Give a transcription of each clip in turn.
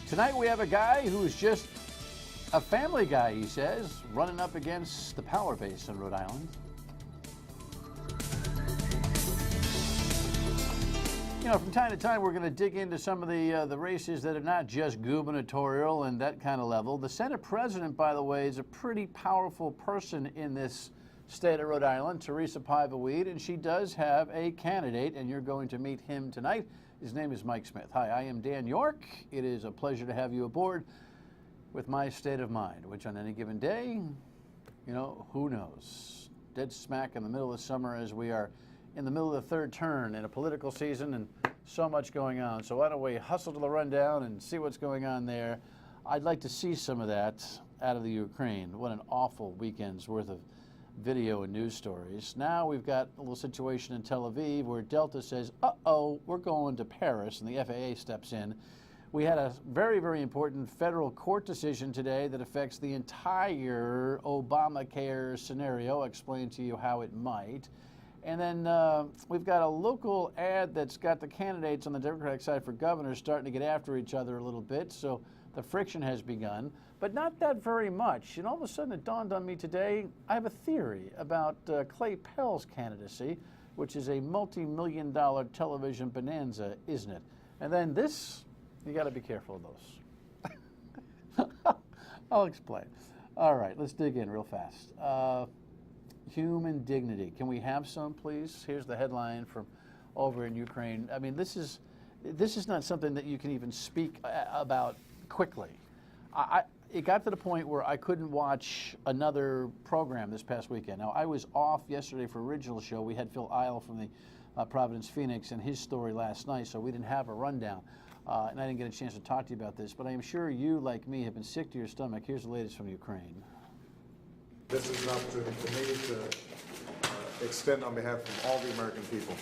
Tonight we have a guy who is just a family guy, he says, running up against the power base in Rhode Island. You know, from time to time, we're going to dig into some of the races that are not just gubernatorial and that kind of level. The Senate president, by the way, is a pretty powerful person in this state of Rhode Island, Teresa Paiva-Weed, and she does have a candidate, and you're going to meet him tonight. His name is Mike Smith. Hi, I am Dan York. It is a pleasure to have you aboard with my state of mind, which on any given day, you know, who knows? Dead smack in the middle of summer as we are in the middle of the third turn in a political season and so much going on. So why don't we hustle to the rundown and see what's going on there. I'd like to see some of that out of the Ukraine. What an awful weekend's worth of video and news stories. Now we've got a little situation in Tel Aviv where Delta says, uh-oh, we're going to Paris, and the FAA steps in. We had a very, very important federal court decision today that affects the entire Obamacare scenario. I'll explain to you how it might. And then we've got a local ad that's got the candidates on the Democratic side for governor starting to get after each other a little bit. So the friction has begun, but not that very much. And all of a sudden it dawned on me today, I have a theory about Clay Pell's candidacy, which is a multi-million-dollar television bonanza, isn't it? And then this, you got to be careful of those. I'll explain. All right, let's dig in real fast. Human dignity. Can we have some, please? Here's the headline from over in Ukraine. I mean, this is not something that you can even speak about quickly. It got to the point where I couldn't watch another program this past weekend. Now, I was off yesterday for original show. We had Phil Isle from the Providence Phoenix and his story last night, so we didn't have a rundown. And I didn't get a chance to talk to you about this, but I am sure you, like me, have been sick to your stomach. Here's the latest from Ukraine. This is an opportunity for me to extend on behalf of all the American people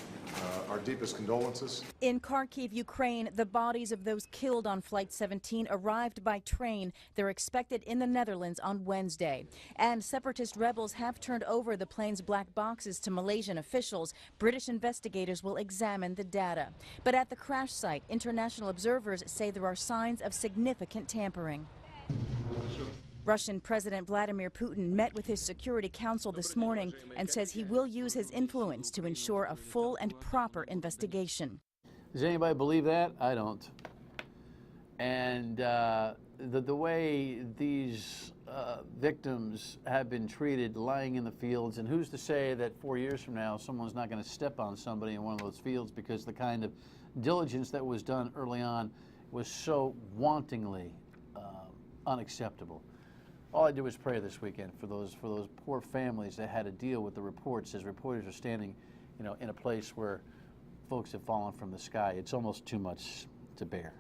our deepest condolences. In Kharkiv, Ukraine, the bodies of those killed on Flight 17 arrived by train. They're expected in the Netherlands on Wednesday. And separatist rebels have turned over the plane's black boxes to Malaysian officials. British investigators will examine the data. But at the crash site, international observers say there are signs of significant tampering. Russian President Vladimir Putin met with his Security Council this morning and says he will use his influence to ensure a full and proper investigation. Does anybody believe that? I don't. And the way these victims have been treated lying in the fields, and who's to say that 4 years from now someone's not going to step on somebody in one of those fields because the kind of diligence that was done early on was so wantingly unacceptable. All I did was pray this weekend for those poor families that had to deal with the reports as reporters are standing, you know, in a place where folks have fallen from the sky. It's almost too much to bear.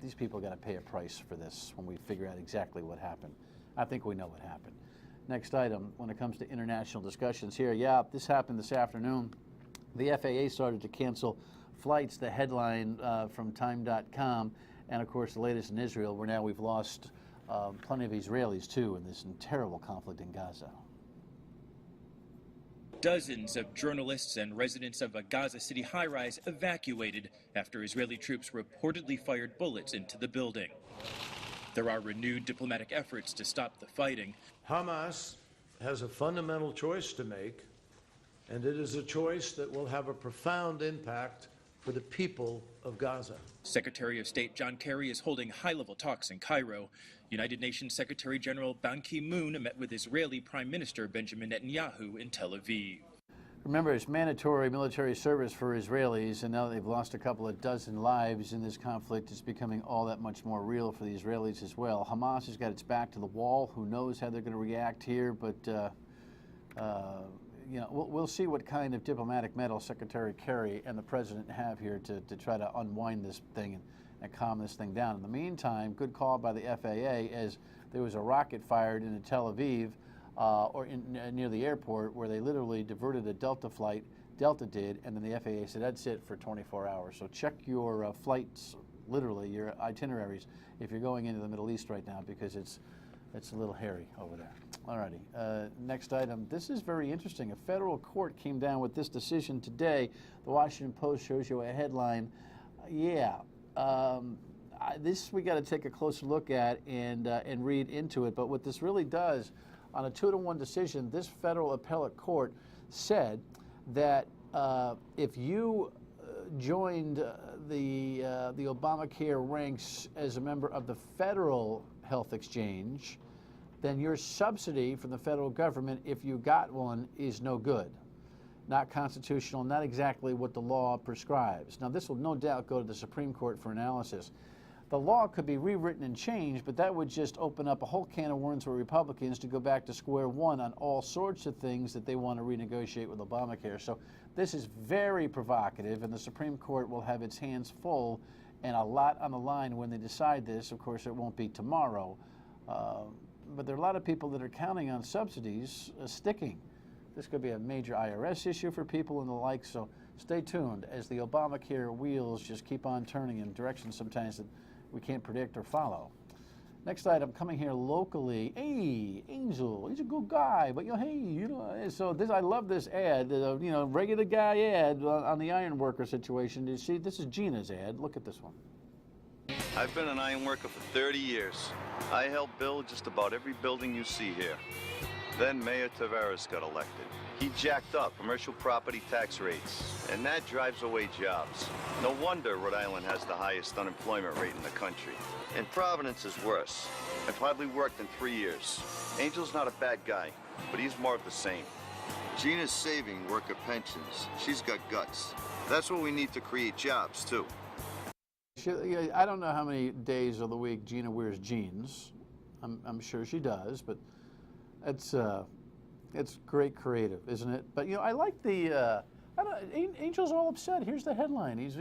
These people got to pay a price for this when we figure out exactly what happened. I think we know what happened. Next item, when it comes to international discussions here, yeah, this happened this afternoon. The FAA started to cancel flights, the headline from Time.com, and of course the latest in Israel, where now we've lost plenty of Israelis, too, in this terrible conflict in Gaza. Dozens of journalists and residents of a Gaza City high-rise evacuated after Israeli troops reportedly fired bullets into the building. There are renewed diplomatic efforts to stop the fighting. Hamas has a fundamental choice to make, and it is a choice that will have a profound impact for the people of Gaza. Secretary of State John Kerry is holding high-level talks in Cairo. United Nations Secretary General Ban Ki-moon met with Israeli Prime Minister Benjamin Netanyahu in Tel Aviv. Remember, it's mandatory military service for Israelis, and now that they've lost a couple of dozen lives in this conflict, it's becoming all that much more real for the Israelis as well. Hamas has got its back to the wall. Who knows how they're going to react here, but you know, we'll see what kind of diplomatic mettle Secretary Kerry and the president have here to try to unwind this thing and calm this thing down. In the meantime, good call by the FAA, as there was a rocket fired into Tel Aviv near the airport, where they literally diverted a Delta flight. Delta did, and then the FAA said that's it for 24 hours. So check your flights, literally your itineraries, if you're going into the Middle East right now, because it's a little hairy over there. Alrighty, next item. This is very interesting. A federal court came down with this decision today. The Washington Post shows you a headline. this we got to take a closer look at and read into it. But what this really does, on a 2-to-1 decision, this federal appellate court said that if you joined the Obamacare ranks as a member of the federal health exchange, then your subsidy from the federal government, if you got one, is no good. Not constitutional, not exactly what the law prescribes. Now, this will no doubt go to the Supreme Court for analysis. The law could be rewritten and changed, but that would just open up a whole can of worms for Republicans to go back to square one on all sorts of things that they want to renegotiate with Obamacare. So this is very provocative, and the Supreme Court will have its hands full and a lot on the line when they decide this. Of course, it won't be tomorrow. But there are a lot of people that are counting on subsidies sticking. This could be a major IRS issue for people and the like, so stay tuned as the Obamacare wheels just keep on turning in directions sometimes that we can't predict or follow. Next item coming here locally. Hey, Angel, he's a good guy, but so this, I love this ad, regular guy ad on the iron worker situation. You see, this is Gina's ad. Look at this one. I've been an iron worker for 30 years. I helped build just about every building you see here. Then Mayor Taveras got elected. He jacked up commercial property tax rates, and that drives away jobs. No wonder Rhode Island has the highest unemployment rate in the country. And Providence is worse. I've hardly worked in 3 years. Angel's not a bad guy, but he's more of the same. Gina's saving worker pensions. She's got guts. That's what we need to create jobs, too. I don't know how many days of the week Gina wears jeans. I'm sure she does, but it's great creative, isn't it? But I like the Angel's all upset. Here's the headline. He's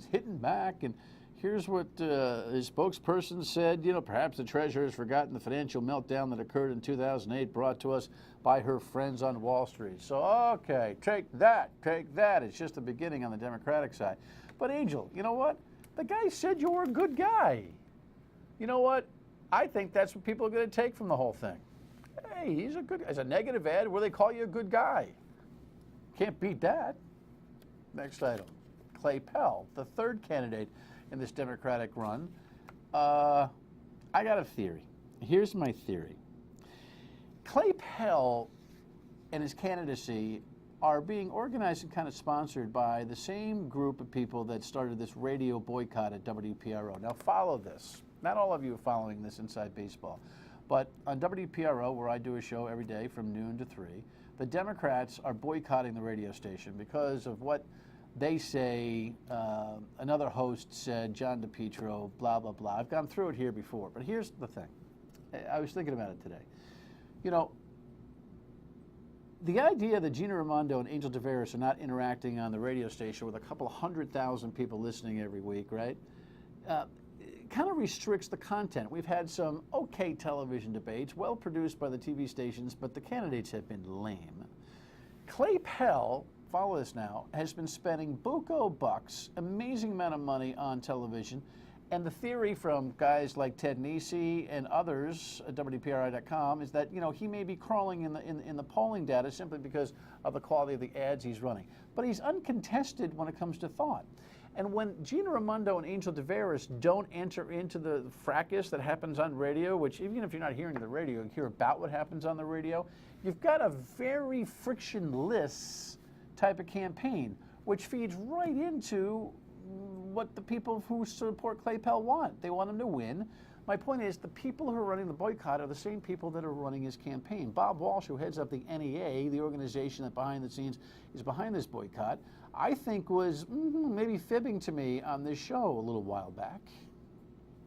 hitting back, and here's what his spokesperson said. Perhaps the treasurer has forgotten the financial meltdown that occurred in 2008, brought to us by her friends on Wall Street. So okay, take that. It's just the beginning on the Democratic side. But Angel, you know what? The guy said you were a good guy. You know what? I think that's what people are going to take from the whole thing. Hey, he's a good guy. It's a negative ad where they call you a good guy. Can't beat that. Next item. Clay Pell, the third candidate in this Democratic run. I got a theory. Here's my theory. Clay Pell and his candidacy are being organized and kind of sponsored by the same group of people that started this radio boycott at WPRO. Now follow this. Not all of you are following this inside baseball, but on WPRO, where I do a show every day from noon to 3, the Democrats are boycotting the radio station because of what they say another host said, John DePietro, blah, blah, blah. I've gone through it here before, but here's the thing. I was thinking about it today. The idea that Gina Raimondo and Angel Taveras are not interacting on the radio station with a couple 100,000 people listening every week, right, kind of restricts the content. We've had some okay television debates, well produced by the TV stations, but the candidates have been lame. Clay Pell, follow this now, has been spending buco bucks, amazing amount of money on television, and the theory from guys like Ted Nesi and others at WPRI.com is that he may be crawling in the polling data simply because of the quality of the ads he's running. But he's uncontested when it comes to thought. And when Gina Raimondo and Angel Taveras don't enter into the fracas that happens on radio, which even if you're not hearing the radio, you hear about what happens on the radio, you've got a very frictionless type of campaign, which feeds right into what the people who support Clay Pell want. They want him to win. My point is the people who are running the boycott are the same people that are running his campaign. Bob Walsh, who heads up the NEA, the organization that behind the scenes is behind this boycott, I think was maybe fibbing to me on this show a little while back.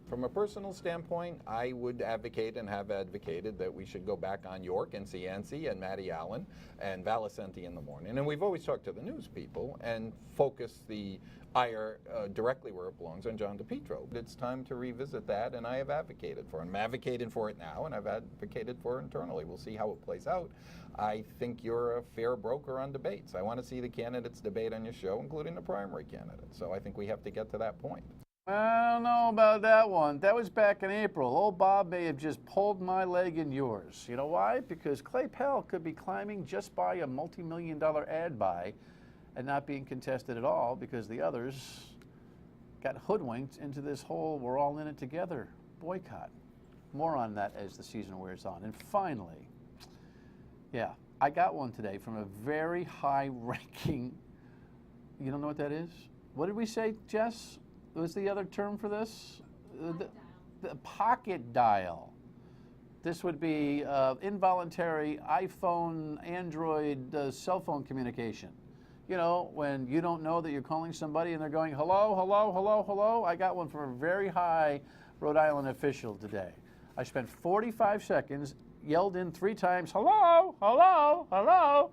From a personal standpoint, I would advocate and have advocated that we should go back on York and Cianci and Matty Allen and Valicenti in the morning. And we've always talked to the news people and focus the ire directly where it belongs on John DePietro. It's time to revisit that, and I have advocated for it. I'm advocating for it now, and I've advocated for it internally. We'll see how it plays out. I think you're a fair broker on debates. I want to see the candidates debate on your show, including the primary candidate. So I think we have to get to that point. I don't know about that one. That was back in April. Old Bob may have just pulled my leg and yours. You know why? Because Clay Pell could be climbing just by a multi-million-dollar ad buy and not being contested at all because the others got hoodwinked into this whole we're all in it together boycott. More on that as the season wears on. And finally, yeah, I got one today from a very high-ranking, you don't know what that is? What did we say, Jess? Was the other term for this? The pocket dial. This would be involuntary iPhone, Android, cell phone communication. You know, when you don't know that you're calling somebody and they're going, hello, hello, hello, hello. I got one from a very high Rhode Island official today. I spent 45 seconds, yelled in 3 times, hello, hello, hello.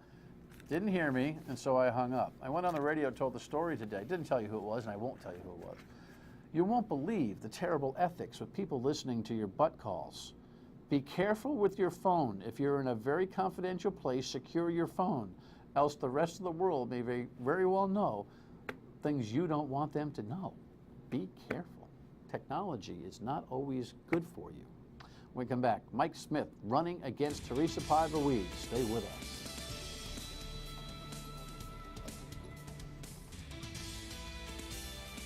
Didn't hear me, and so I hung up. I went on the radio, told the story today. Didn't tell you who it was, and I won't tell you who it was. You won't believe the terrible ethics of people listening to your butt calls. Be careful with your phone. If you're in a very confidential place, secure your phone, else the rest of the world may very well know things you don't want them to know. Be careful. Technology is not always good for you. When we come back, Mike Smith running against Teresa Pavlovic. Stay with us.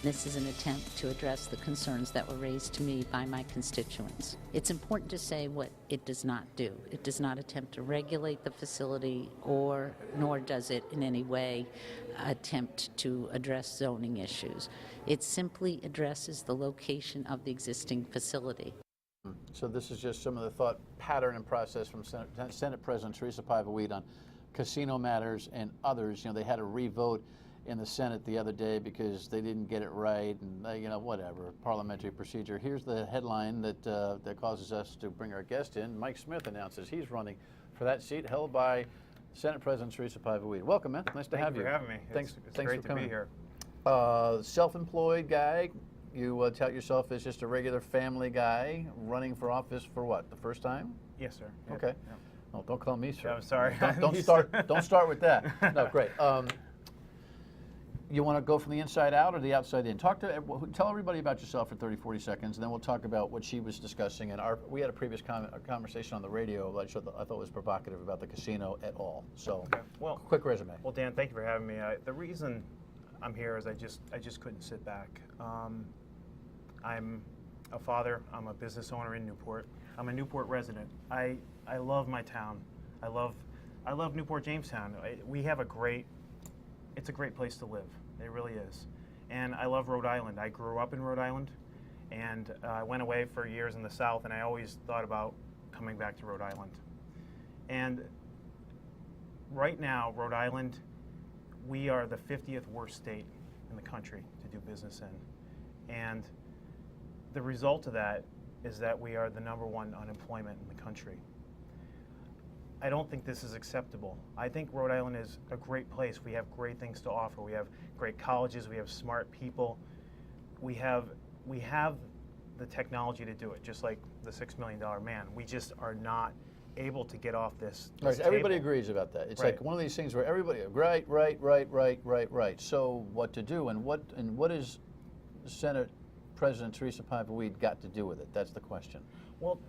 This is an attempt to address the concerns that were raised to me by my constituents. It's important to say what it does not do. It does not attempt to regulate the facility, nor does it in any way attempt to address zoning issues. It simply addresses the location of the existing facility. So this is just some of the thought pattern and process from Senate President Teresa Pavlovic on casino matters and others. You know, they had a re-vote in the Senate the other day because they didn't get it right, and you know, whatever, parliamentary procedure. Here's the headline that causes us to bring our guest in. Mike Smith announces he's running for that seat held by Senate President Teresa Pavlovic. Welcome, man. Nice to have you. Thank you for having me. Thanks Great for coming. to be here. Self-employed guy. You tout yourself as just a regular family guy running for office for what? The first time? Yes, sir. Yep. Okay. Yep. Well, don't call me sir. Yeah, I'm sorry. Don't start with that. No, great. You want to go from the inside out or the outside in? Tell everybody about yourself for 30, 40 seconds, and then we'll talk about what she was discussing. And we had a previous conversation on the radio that I thought was provocative about the casino at all. So, Okay. Well, quick resume. Well, Dan, thank you for having me. The reason I'm here is I just couldn't sit back. I'm a father. I'm a business owner in Newport. I'm a Newport resident. I love my town. I love Newport Jamestown. It's a great place to live. It really is. And I love Rhode Island. I grew up in Rhode Island, and I went away for years in the South, and I always thought about coming back to Rhode Island. And right now, Rhode Island, we are the 50th worst state in the country to do business in. And the result of that is that we are the #1 unemployment in the country. I don't think this is acceptable. I think Rhode Island is a great place. We have great things to offer. We have great colleges. We have smart people. We have the technology to do it, just like the $6 million man. We just are not able to get off this Right, everybody table. agrees about that. It's Right. like one of these things where everybody, right. So what to do, and what is Senate President Teresa Pavlovic got to do with it? That's the question. Well,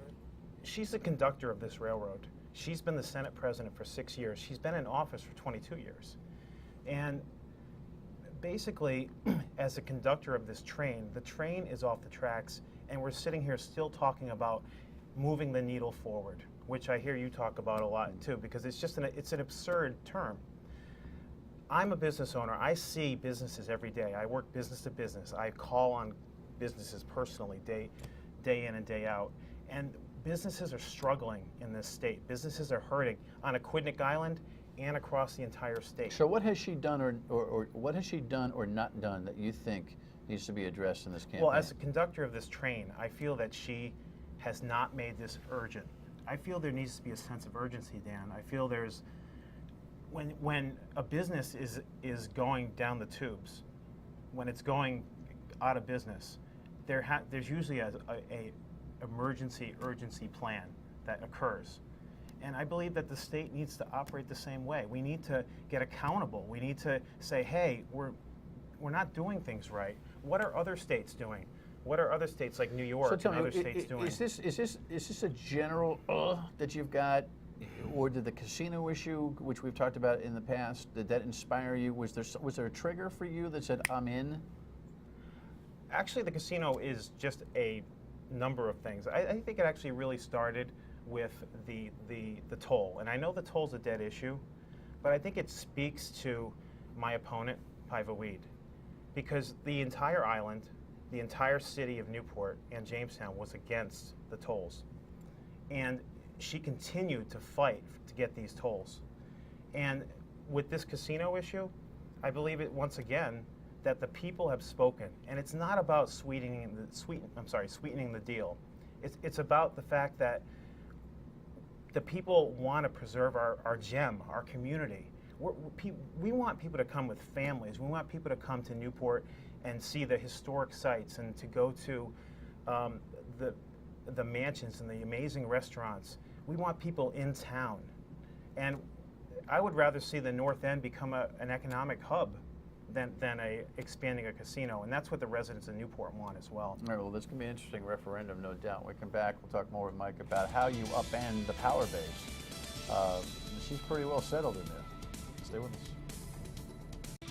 she's the conductor of this railroad. She's been the Senate president for 6 years. She's been in office for 22 years. And basically, as a conductor of this train, the train is off the tracks, and we're sitting here still talking about moving the needle forward, which I hear you talk about a lot too, because it's an absurd term. I'm a business owner. I see businesses every day. I work business to business. I call on businesses personally day in and day out. And businesses are struggling in this state. Businesses are hurting on Aquidneck Island and across the entire state. So what has she done or what has she done or not done that you think needs to be addressed in this campaign? Well, as a conductor of this train, I feel that she has not made this urgent. I feel there needs to be a sense of urgency, Dan. I feel there's, when a business is going down the tubes, when it's going out of business, there's usually a urgency plan that occurs. And I believe that the state needs to operate the same way. We need to get accountable. We need to say, hey, we're not doing things right. What are other states doing? What are other states like New York and other states doing? Is this a general that you've got, or did the casino issue, which we've talked about in the past, did that inspire you? Was there a trigger for you that said, I'm in? Actually, the casino is just a number of things. I think it actually really started with the toll. And I know the toll's a dead issue, but I think it speaks to my opponent, Paiva Weed, because the entire island, the entire city of Newport and Jamestown was against the tolls. And she continued to fight to get these tolls. And with this casino issue, I believe it once again that the people have spoken, and it's not about sweetening the deal. It's about the fact that the people want to preserve our gem, our community. We want people to come with families. We want people to come to Newport and see the historic sites and to go to the mansions and the amazing restaurants. We want people in town, and I would rather see the North End become an economic hub than expanding a casino, and that's what the residents of Newport want as well. All right, well, this can be an interesting referendum, no doubt. When we come back, we'll talk more with Mike about how you upend the power base. She's pretty well settled in there. Stay with us.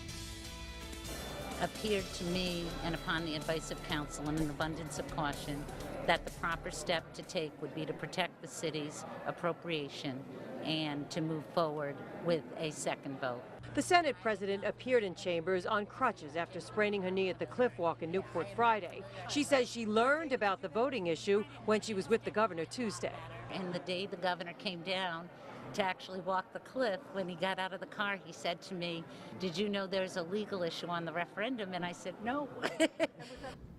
Appeared to me, and upon the advice of counsel and an abundance of caution, that the proper step to take would be to protect the city's appropriation and to move forward with a second vote. The Senate president appeared in chambers on crutches after spraining her knee at the Cliff Walk in Newport Friday. She says she learned about the voting issue when she was with the governor Tuesday. And the day the governor came down to actually walk the cliff, when he got out of the car, he said to me, "Did you know there's a legal issue on the referendum?" And I said, "No."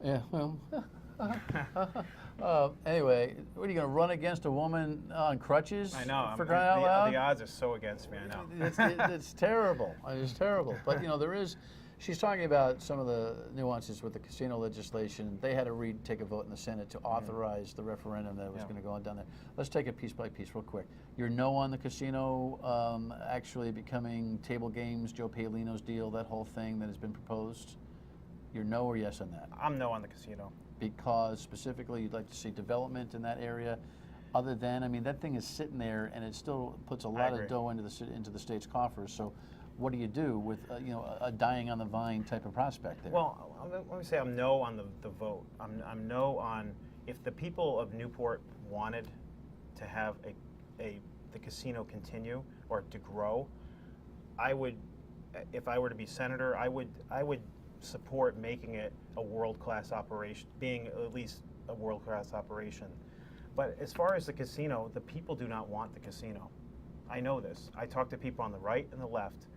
Yeah, well, anyway, what are you going to run against a woman on crutches? I know. For crying out loud? The odds are so against me, I know. It's terrible. It's terrible. But, you know, she's talking about some of the nuances with the casino legislation. They had to take a vote in the Senate to authorize the referendum that was going to go on down there. Let's take it piece by piece real quick. You're no on the casino actually becoming table games, Joe Paolino's deal, that whole thing that has been proposed? You're no or yes on that? I'm no on the casino. Because specifically you'd like to see development in that area, other than, I mean, that thing is sitting there and it still puts a lot of dough into the state's coffers. So what do you do with a dying on the vine type of prospect there? Well, let me say I'm no on the vote. I'm no on, if the people of Newport wanted to have the casino continue or to grow, I would, if I were to be senator, I would support making it a world-class operation, being at least a world-class operation. But as far as the casino, the people do not want the casino. I know this. I talk to people on the right and the left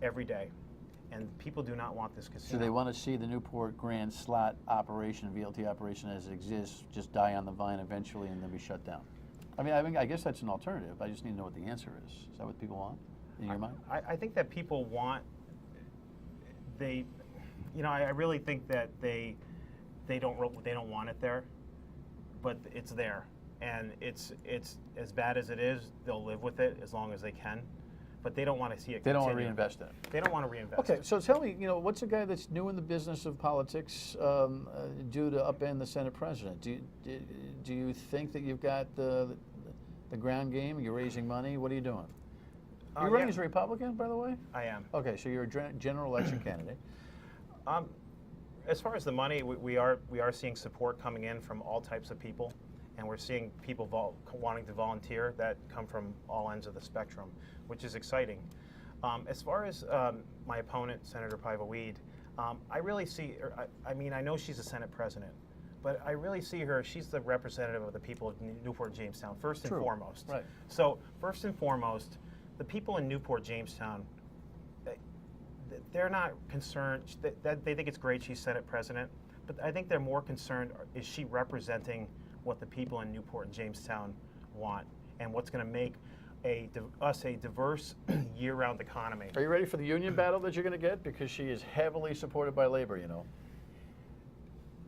every day, and people do not want this casino. So they want to see the Newport Grand slot operation, VLT operation as it exists, just die on the vine eventually and then be shut down. I mean, I guess that's an alternative. I just need to know what the answer is. Is that what people want in your mind? I think that people want, I really think that they don't want it there, but it's there, and it's as bad as it is. They'll live with it as long as they can, but they don't want to see it. They don't want to reinvest in it. They don't want to reinvest. Okay, so tell me, what's a guy that's new in the business of politics do to upend the Senate president? Do you think that you've got the ground game? You're raising money. What are you doing? You're running as a Republican, by the way? I am. Okay, so you're a general election candidate. As far as the money, we are seeing support coming in from all types of people, and we're seeing people wanting to volunteer that come from all ends of the spectrum, which is exciting. As far as my opponent, Senator Paiva Weed, I really see her, I know she's a Senate president, but I really see her, she's the representative of the people of Newport, Jamestown, first and foremost. Right. So first and foremost, the people in Newport, Jamestown, they're not concerned. They think it's great she's Senate president, but I think they're more concerned, is she representing what the people in Newport and Jamestown want and what's going to make us a diverse year-round economy. Are you ready for the union battle that you're going to get? Because she is heavily supported by labor,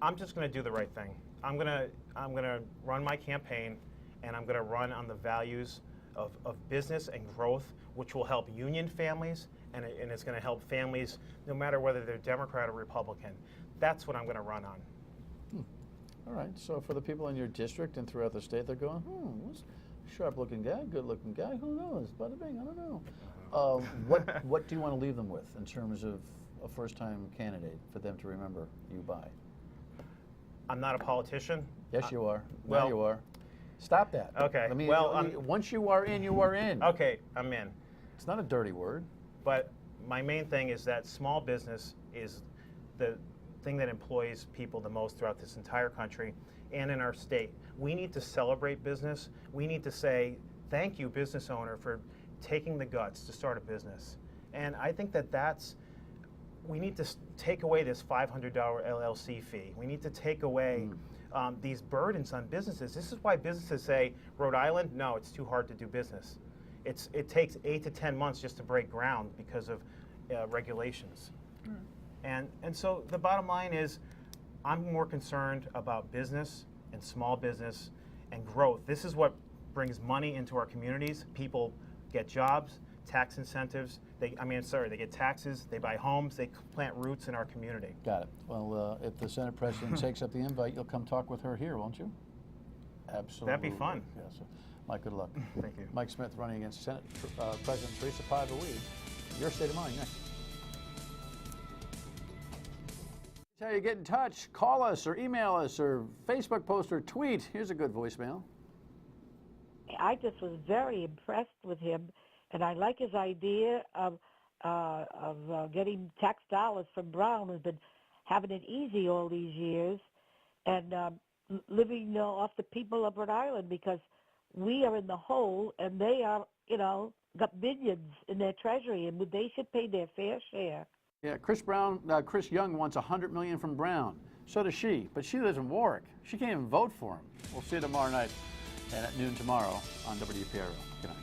I'm just going to do the right thing. I'm going to run my campaign, and I'm going to run on the values of business and growth, which will help union families, and it's going to help families no matter whether they're Democrat or Republican. That's what I'm going to run on. All right, so for the people in your district and throughout the state, they're going, what's a sharp-looking guy, good-looking guy, who knows, bada bing, I don't know. What do you want to leave them with in terms of a first-time candidate for them to remember you by? I'm not a politician. Yes, you are. well- Now you are. Stop that. Okay, I mean, well, once you are in, you are in. Okay, I'm in. It's not a dirty word. But my main thing is that small business is the thing that employs people the most throughout this entire country and in our state. We need to celebrate business. We need to say, thank you, business owner, for taking the guts to start a business. And I think that we need to take away this $500 LLC fee. We need to take away these burdens on businesses. This is why businesses say, Rhode Island, no, it's too hard to do business. It takes 8 to 10 months just to break ground because of regulations. And so the bottom line is, I'm more concerned about business and small business and growth. This is what brings money into our communities. People get jobs, tax incentives. They get taxes, they buy homes, they plant roots in our community. Got it. Well, if the Senate President takes up the invite, you'll come talk with her here, won't you? Absolutely. That'd be fun. Yes, sir. Mike, good luck. Thank you. Mike Smith running against Senate President Teresa Paiva Weed. Your State of Mind next. How you get in touch. Call us or email us or Facebook post or tweet. Here's a good voicemail. I just was very impressed with him, and I like his idea of getting tax dollars from Brown, who's been having it easy all these years, and living off the people of Rhode Island, because we are in the hole and they are, got billions in their treasury, and they should pay their fair share. Yeah, Chris Young wants $100 million from Brown. So does she, but she lives in Warwick. She can't even vote for him. We'll see you tomorrow night and at noon tomorrow on WPRO. Good night.